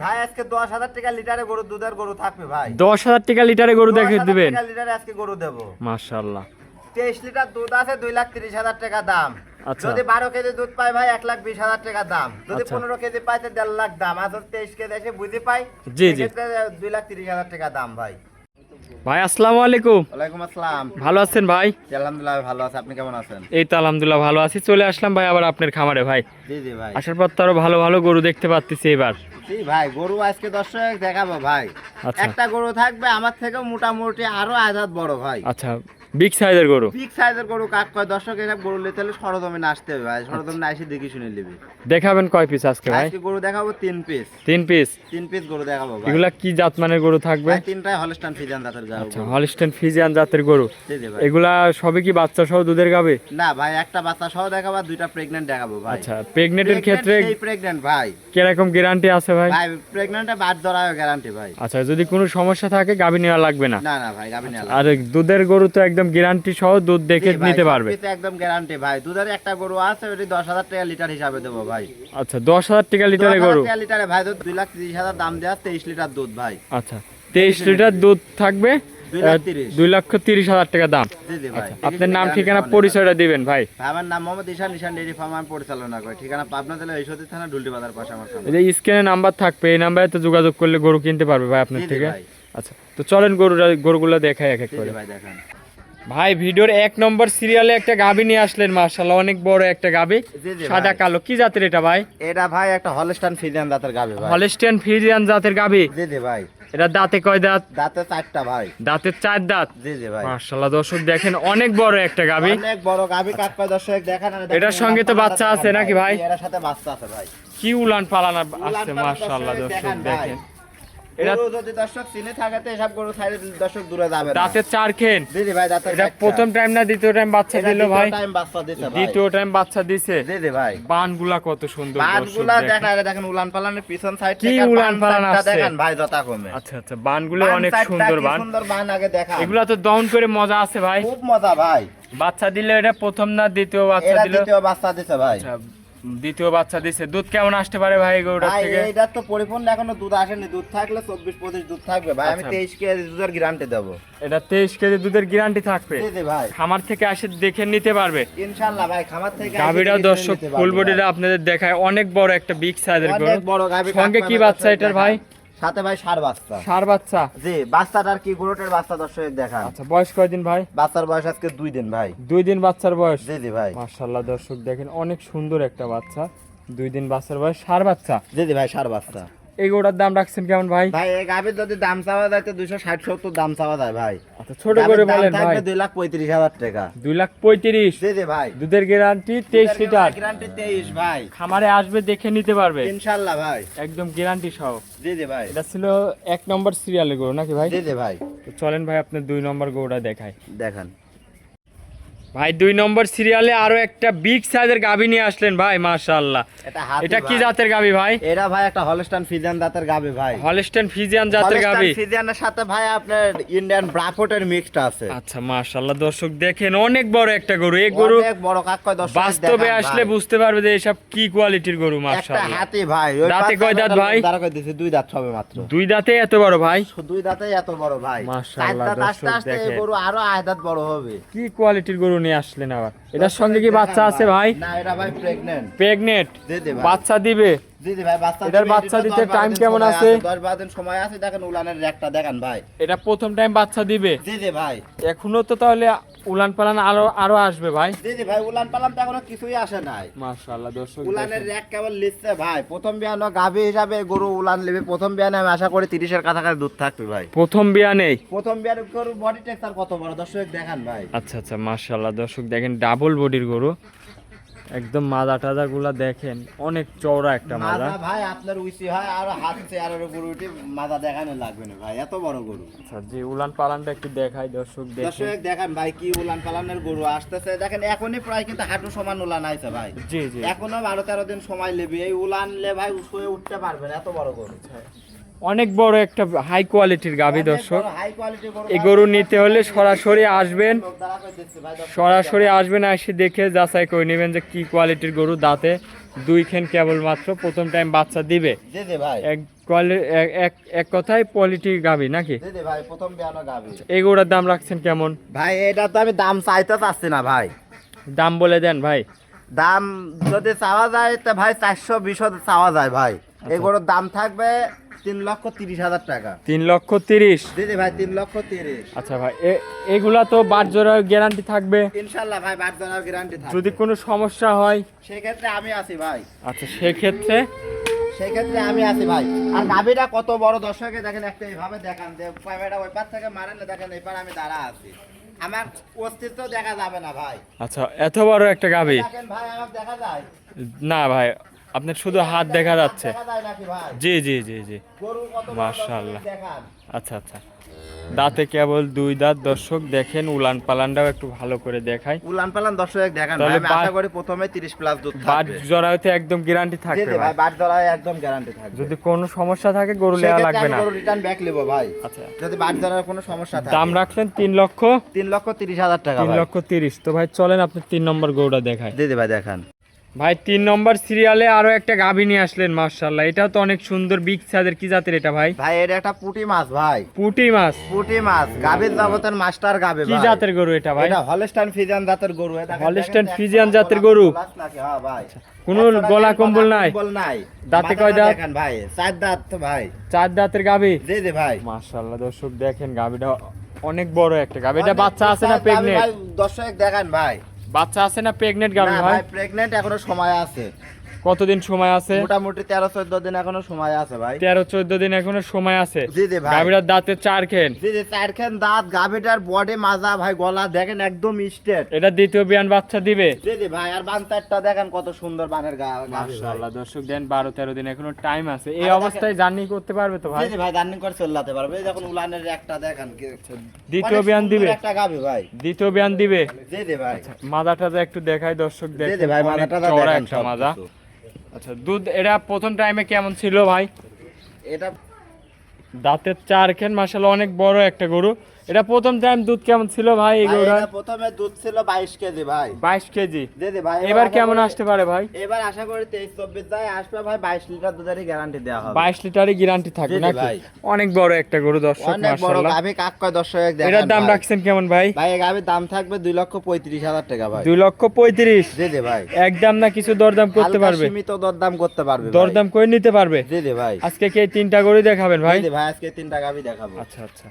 ভাই আজকে 10,000 টাকা লিটারে গরু দুধের গরু থাকবে ভাই। 10,000 টাকা লিটারে গরু দেখে দিবেন? 10,000 টাকা লিটারে আজকে গরু দেব। মাশাআল্লাহ। 23 লিটার দুধ আছে, 2,30,000 টাকা দাম। আচ্ছা। যদি 12 কেজি দুধ পাই ভাই 1,20,000 টাকা দাম। যদি আচ্ছা। 15 কেজি পাই তো 1.5 লাখ দাম। আর যদি 23 কেজি এসে বুঝি পাই জি, জি। সেক্ষেত্রে 2,30,000 টাকা দাম ভাই। ভাই আসসালামু আলাইকুম। ওয়ালাইকুম আসসালাম। ভালো আছেন ভাই? জি, আলহামদুলিল্লাহ ভালো আছি। আপনি কেমন আছেন? এই তো আলহামদুলিল্লাহ ভালো আছি। চলে আসলাম ভাই আবার আপনার খামারে ভাই। জি জি ভাই। আসার পর তো আরো ভালো ভালো গরু দেখতে পাচ্ছি এবার। জি ভাই, গরু আজকে দর্শক দেখাবো ভাই। আচ্ছা। একটা গরু থাকবে আমার থেকেও মোটামুটি আরো আজাদ বড় ভাই। আচ্ছা, বিগ সাইজের গরু। বিগ সাইজের গরু কাক কয় দর্শক এসব গরু নিতে হলে সরজমিনে আসতে হবে ভাই। সরজমিনে এসে দেখি শুনে নিবি। দেখাবেন কয় পিস আজকে ভাই? আজকে গরু দেখাবো 3 পিস। 3 পিস। 3 পিস গরু দেখাবো ভাই। এগুলা কি জাতমানের গরু থাকবে? ভাই তিনটাই হলস্টাইন ফ্রিজিয়ান জাতের গরু। আচ্ছা, হলিস্টেইন ফ্রিজিয়ান জাতের গরু। জি জি ভাই। এগুলা সবই কি বাচ্চা সহ দুধের গাবে? না ভাই, একটা বাচ্চা সহ দেখাবো, দুইটা প্রেগন্যান্ট দেখাবো ভাই। আচ্ছা, প্রেগনেন্টের ক্ষেত্রে এই প্রেগন্যান্ট ভাই। কিরকম গ্যারান্টি আছে ভাই? ভাই প্রেগন্যান্টে বাদ ধরার গ্যারান্টি ভাই। আচ্ছা, যদি কোনো সমস্যা থাকে গাভী নেওয়া লাগবে না? না না ভাই, গাবি না। আর দুধের গরু তো একদম গ্যারান্টি সহ দুধ দেখে নিতে পারবে। একদম গ্যারান্টি ভাই। দুধের একটা গরু আছে, ওটি 10,000 টাকা লিটার হিসাবে দেবো ভাই। আচ্ছা, 10,000 টাকা লিটারে 10,000 গরু। টাকা লিটারে ভাই দুধ 2,30,000 দাম দেওয়া, 23 লিটার দুধ ভাই। আচ্ছা, 23 লিটার দুধ থাকবে, 2,30,000 2,30,000 টাকা দাম। জি জি ভাই। আপনার নাম ঠিকানা পরিচয়টা দিবেন ভাই। ভাই, আমার নাম মোহাম্মদ ঈশান, ঈশান ডেইরি ফার্ম আমি পরিচালনা করি। ঠিকানা পাবনা জেলা ঈশ্বরদী থানা ডুলটি বাজার পাশে আমার খামার। এই যে স্ক্রিনে নাম্বার থাকবে, এই নাম্বারে তো যোগাযোগ করলে গরু কিনতে পারবে ভাই আপনার জি জি থেকে। ভাই। আচ্ছা, তো চলেন গরুগুলো দেখাই এক এক জি করে। জি ভাই দেখেন। ভাই ভিডিওর 1 নম্বর সিরিয়ালে একটা গাভী নিয়ে আসলেন, মাশাআল্লাহ অনেক বড় একটা গাভী, জি জি সাদা ভাই। কালো। কি জাতের এটা ভাই? এটা ভাই একটা হলস্টাইন ফ্রিজিয়ান জাতের গাবি ভাই। হলিস্টেইন ফ্রিজিয়ান জাতের গাভী। জি জি ভাই। এটা দাঁতে কয় দাঁত? দাঁতে 4টা ভাই। দাঁতের 4 দাঁত। জি জি ভাই। মাশাআল্লাহ দর্শক দেখেন অনেক বড় একটা গাভী। অনেক বড় গাবি কাক কয় দর্শক দেখেন। আর দেখেন এটার সঙ্গে তো বাচ্চা আছে নাকি ভাই? এর সাথে বাচ্চা আছে ভাই। কি উলান পালান আছে উলান পালান মাশাআল্লাহ দর্শক দর্শক দেখেন ভাই। দেখেন। এটা গরু যদি দর্শক চিনে থাকে তো এসব গরু ছাইরে দর্শক দূরে যাবে না। দাঁতের 4 খেন। জি জি ভাই, দাঁতে এটা প্রথম টাইম না দ্বিতীয় টাইম বাচ্চা দিল ভাই? টাইম বাচ্চা দিছে ভাই। দ্বিতীয় টাইম বাচ্চা দিছে। জি জি ভাই। বানগুলা কত সুন্দর দর্শক বানগুলা দেখেন। দেখেন, আর দেখেন উলান পালানের পিছন সাইড কি থেকে উলান পালান আছে? দেখেন ভাই যথা কমে। আচ্ছা আচ্ছা, বানগুলো অনেক সুন্দর বান। সুন্দর বান আগে দেখা। এগুলা তো দহন করে মজা আছে ভাই। খুব মজা ভাই। বাচ্চা দিলে এটা প্রথম না দ্বিতীয় বাচ্চা এরা দিল? দ্বিতীয় বাচ্চা দিছে ভাই। আচ্ছা, দ্বিতীয় বাচ্চা দিছে। দুধ কেমন আসতে পারে ভাই গরুটার ভাই থেকে? এইটা তো পরিপূর্ণ এখনো দুধ আসেনি। দুধ থাকলে 24-25 দুধ থাকবে ভাই। আমি আচ্ছা। 23 কেজি দুধের গ্যারান্টি দেবো। এটা 23 কেজি দুধের গ্যারান্টি থাকবে। জি জি ভাই। খামার থেকে এসে দেখে নিতে পারবে। ইনশাআল্লাহ ভাই, খামার থেকে গাভীটা দর্শক ফুল বডিটা আপনাদের দেখায়, অনেক বড় একটা বিগ সাইজের গরু। অনেক বড় গাভী। সঙ্গে কি বাচ্চা এটার ভাই? সাথে ভাই ষাঁড় বাচ্চা। ষাঁড় বাচ্চা। জি, বাচ্চাটার কি গরুটার বাচ্চা দর্শক দেখান। আচ্ছা, বয়স কয়দিন ভাই? বাচ্চার বয়স আজকে 2 দিন ভাই। 2 দিন বাচ্চার বয়স। জি জি ভাই। মাশাআল্লাহ দর্শক দেখেন অনেক সুন্দর একটা বাচ্চা। 2 দিন বাচ্চার বয়স, ষাঁড় বাচ্চা। জি জি ভাই, ষাঁড় বাচ্চা। এই গরুটার দাম রাখছেন কেমন ভাই? ভাই এই গাভীর যদি দাম চাওয়া যায় তো 260-70 দাম চাওয়া যায় ভাই। আচ্ছা, ছোট করে বলেন ভাই। 2,35,000 টাকা। 2,35,000। জি জি ভাই। দুধের গ্যারান্টি 23 লিটার। গ্যারান্টি 23 ভাই। খামারে আসবে দেখে নিতে পারবে ইনশাআল্লাহ ভাই। একদম গ্যারান্টি সহ। জি জি ভাই। এটা ছিল 1 নম্বর সিরিয়ালের গরু নাকি ভাই? জি জি ভাই। তো চলেন ভাই আপনার 2 নম্বর গরুটা দেখাই। দেখেন ভাই 2 নম্বর সিরিয়ালে আরো একটা বিগ সাইজের গাভী নিয়ে আসলেন ভাই, মাশাআল্লাহ। এটা কি জাতের গাভী ভাই? এটা ভাই একটা হলস্টাইন ফ্রিজিয়ান জাতের গাভী ভাই। হলিস্টেইন ফ্রিজিয়ান জাতের গাভী। হলস্টাইন ফ্রিজিয়ানের সাথে ভাই আপনার ইন্ডিয়ান ব্রাফোর্টের মিক্সড আছে। আচ্ছা, মাশাআল্লাহ দর্শক দেখেন অনেক বড় একটা গরু। এই গরু অনেক বড় কাক কয় দর্শক বাস্তবে আসলে বুঝতে পারবে যে এসব কি কোয়ালিটির গরু। একটা মাশাআল্লাহ, হাতি ভাই। ওই দাঁতে কয় দাঁত ভাই? দাঁড়া কই দিছে 2 দাঁত হবে মাত্র। 2 দাঁতে এত বড় ভাই? 2 দাঁতেই এত বড় ভাই। মাশাআল্লাহ 4 দাঁত আস্তে দর্শক আস্তে এই দেখেন গরু আরো 8 দাঁত বড় হবে। কি কোয়ালিটির গরু নিয়ে আসলেন আবার। এটার সঙ্গে কি বাচ্চা আছে ভাই? না, এটা ভাই প্রেগন্যান্ট। প্রেগনেন্ট। জি জি ভাই। বাচ্চা দিবে? জি জি ভাই, বাচ্চা এটার দিবে। বাচ্চা এটারও দিতে 10-12 টাইম দিন কেমন সময় আছে? 10-12 দিন সময় আছে। দেখেন উলানের রেকটা দেখেন ভাই। এটা প্রথম টাইম বাচ্চা দিবে? জি জি ভাই। এখনো তো তাহলে উলান পালান আরো আসবে ভাই? জি জি ভাই, উলান পালান তো এখনো কিছুই আসে নাই। মাশাআল্লাহ দর্শক উলানের দেখেন। রেক কেবল লিখছে ভাই। প্রথম বিয়ানো গাভী হিসাবে গরু উলান নেবে। প্রথম বিয়ানে আমি আশা করি 30-এর কাছাকাছি দুধ থাকবে ভাই। প্রথম বিয়া নেই? প্রথম বিয়ানে গরু বডি টেক্সচার কত বড় দর্শক দেখেন ভাই। আচ্ছা আচ্ছা, মাশাআল্লাহ দর্শক দেখেন ডাবল বডির গরু। একদম মাজা টাজা গুলা দেখেন, অনেক চওড়া একটা মাজা। মাজা ভাই আপনার উইসি হয় আর হাত চেয়ারের গরু উঠে মাজা দেখানো লাগবে না ভাই, এত বড় গরু। আচ্ছা, যে উলান পালানটা একটু দেখাই দর্শক দেখেন। দর্শক দেখেন ভাই কি উলান পালানের গরু আসতেছে। দেখেন এখনই প্রায় কিন্তু হাঁটু সমান উলান আইছে ভাই। জি জি। এখনো 12-13 দিন সময় নেবে। এই উলান লে ভাই শুয়ে উঠতে পারবেন, এত বড় গরু। অনেক বড় একটা হাই কোয়ালিটির গাভী দর্শক। হাই কোয়ালিটি গরু। এই গরু নিতে হলে সরাসরি আসবেন, লোক দ্বারা করে দিচ্ছে ভাই দর্শক। সরাসরি আসবেন, এসে দেখে যাচাই করে নেবেন যে কি কোয়ালিটির গরু। দাঁতে 2 খেন কেবলমাত্র, প্রথম টাইম বাচ্চা দিবে। জি জি ভাই। এক কথায় কোয়ালিটি গাভী নাকি? জি জি ভাই, প্রথম বিয়ানো গাভী। এই গরুটার দাম রাখছেন কেমন ভাই এটা তো আমি দাম চাইতে চাচ্ছি না ভাই, দাম বলে দেন ভাই। দাম যদি চাওয়া যায় তো ভাই 420 চাওয়া যায় ভাই। এগুলোর দাম থাকবে 3,30,000 টাকা। 3,30,000? জি জি ভাই, 3,30,000। আচ্ছা ভাই, এগুলা তো বাট জোড়ার গ্যারান্টি থাকবে ইনশাল্লাহ ভাই, বাট জানার গ্যারান্টি থাকবে। যদি কোনো সমস্যা হয়? সেক্ষেত্রে আমি আছি ভাই, আচ্ছা সেক্ষেত্রে সেক্ষেত্রে আমি আছি ভাই। আর গাভীটা কত বড়, দর্শকে দেখেন একটা এইভাবে দেখান, যে পায়রাটা ওই পার থেকে মারেন না, দেখেন এই পার আমি দাঁড়া আছি, আমার অস্তিত্ব দেখা যাবে না ভাই। আচ্ছা এত বড় একটা গাভী? দেখেন ভাই, আমার দেখা যায় না ভাই, আপনার শুধু হাত দেখা যাচ্ছে। দেখা যায় নাকি ভাই? জি জি জি জি, গরু কত বড়, মাশাআল্লাহ। দর্শক দেখান। আচ্ছা আচ্ছা, দাঁতে কেবল 2 দাঁত। দর্শক দেখেন, উলান পালানটাও একটু ভালো করে দেখাই। উলান পালান দর্শক দেখান ভাই, তাহলে আমি আশা করি প্রথমে 30 প্লাস দুধ বাট থাকবে। জরায়তে একদম গ্যারান্টি জি থাকবে জি ভাই, ভাই। বাট ধরায় একদম গ্যারান্টি থাকবে। যদি কোনো সমস্যা থাকে গরু নেওয়া সেক্ষেত্রে লাগবে আমি না। গরু রিটার্ন ব্যাক নেব ভাই, আচ্ছা, যদি বাট ধরার কোনো সমস্যা থাকে। দাম রাখলেন 3,30,000? 3,30,000 টাকা ভাই। 3,30,000। তো ভাই চলেন আপনি 3 নম্বর গরুটা দেখায়। জি জি ভাই দেখান। ভাই 3 নম্বর সিরিয়ালে আরো একটা গাভী নিয়ে আসলেন, মাশাআল্লাহ। এটাও তো অনেক সুন্দর, বিগ সাইজের। কি জাতের এটা ভাই? ভাই এটা একটা পুঁটি মাছ ভাই, পুঁটি মাছ? পুঁটি মাছ, গাভীর জগতের মাস্টার গাভী কি ভাই। জাতের গরু এটা ভাই? এটা হলস্টাইন ফ্রিজিয়ান জাতের গরু। এটা দেখেন, হলস্টাইন দেখেন, ফ্রিজিয়ান একটা জাতের গলা গরু? গ্লাস নাকি? হ্যাঁ ভাই। কোনো একটা গলা দেখেন, কম্বল নাই? কম্বল নাই। দাঁতে কয় মাথাটা দাঁত? দেখেন ভাই, 4 দাঁত তো ভাই। 4 দাঁতের গাভী? জি জি ভাই। মাশাআল্লাহ দর্শক দেখেন, গাভীটা অনেক বড় একটা গাভী। এটা অনেক বাচ্চা আছে না গাভী প্রেগনেন্ট? ভাই, দর্শক দেখান ভাই। বাচ্চা আছে না প্রেগনেন্ট গাভী না ভাই? ভাই, প্রেগন্যান্ট এখনো সময় আছে, কতদিন সময় আছে? মোটামুটি 13-14 দিন এখনো সময় আছে ভাই। 13-14 দিন এখনো সময় আছে। জি জি ভাই। গাভীটার দাঁতে 4 খেন। জি জি, 4 দাঁত, গাভীটার বডি মাজা ভাই, গলা দেখেন একদম স্ট্রেট। এটা দ্বিতীয় বিয়ান বাচ্চা দিবে? জি জি ভাই। আর বানতারটা দেখেন কত সুন্দর বানের গাভী ভাই। মাশাআল্লাহ দর্শক দেন, 12-13 দিন এখনো টাইম আছে। এই আরে অবস্থায় জার্নি করতে পারবে তো ভাই? জি জি ভাই, রানিং করে চলতে পারবে। এই দেখুন উলানের একটা দেখেন দ্বিতীয় অনেক বিয়ান সুন্দর দিবে? একটা গাভী ভাই। দ্বিতীয় বিয়ান দিবে? জি জি ভাই। মাদাটা একটু দেখাই দর্শক জি দেখেন, জি ভাই, অনেক মাথাটা চওড়া দেখেন একটা সব মাজা। কিছু। আচ্ছা, দুধ এটা প্রথম টাইমে কেমন ছিল ভাই? এটা দাঁতের 4 খেন, মাশাআল্লাহ অনেক বড় একটা গরু। এটা প্রথম টাইম দুধ কেমন ছিল ভাই এই ভাই, গরুটার? এটা প্রথমে দুধ ছিল 22 কেজি ভাই। 22 কেজি? জি জি ভাই। এবার আশা কেমন করি- আসতে পারে ভাই? এবার আশা করি 23-24 যায় আসবে ভাই, 22 লিটার দুধেরই গ্যারান্টি দেওয়া হবে। 22 লিটারই গ্যারান্টি থাকবে জি জি নাকি? ভাই। অনেক বড় একটা গরু দর্শক, অনেক বড় মাশাআল্লাহ। গাভী, কাক কয় দর্শক দেখেন। এটার দাম ভাই। রাখছেন কেমন ভাই? ভাই এই গাভীর দাম থাকবে 2,35,000 টাকা ভাই। 2,35,000? জি জি ভাই। একদম না কিছু দরদাম করতে হালকা পারবে? সীমিত দরদাম করতে পারবে ভাই। দরদাম করে নিতে পারবে? জি জি ভাই। আজকে কি এই 3টা গরু দেখাবেন ভাই? জি জি ভাই, আজকে 3টা গাভী দেখাবো। আচ্ছা আচ্ছা।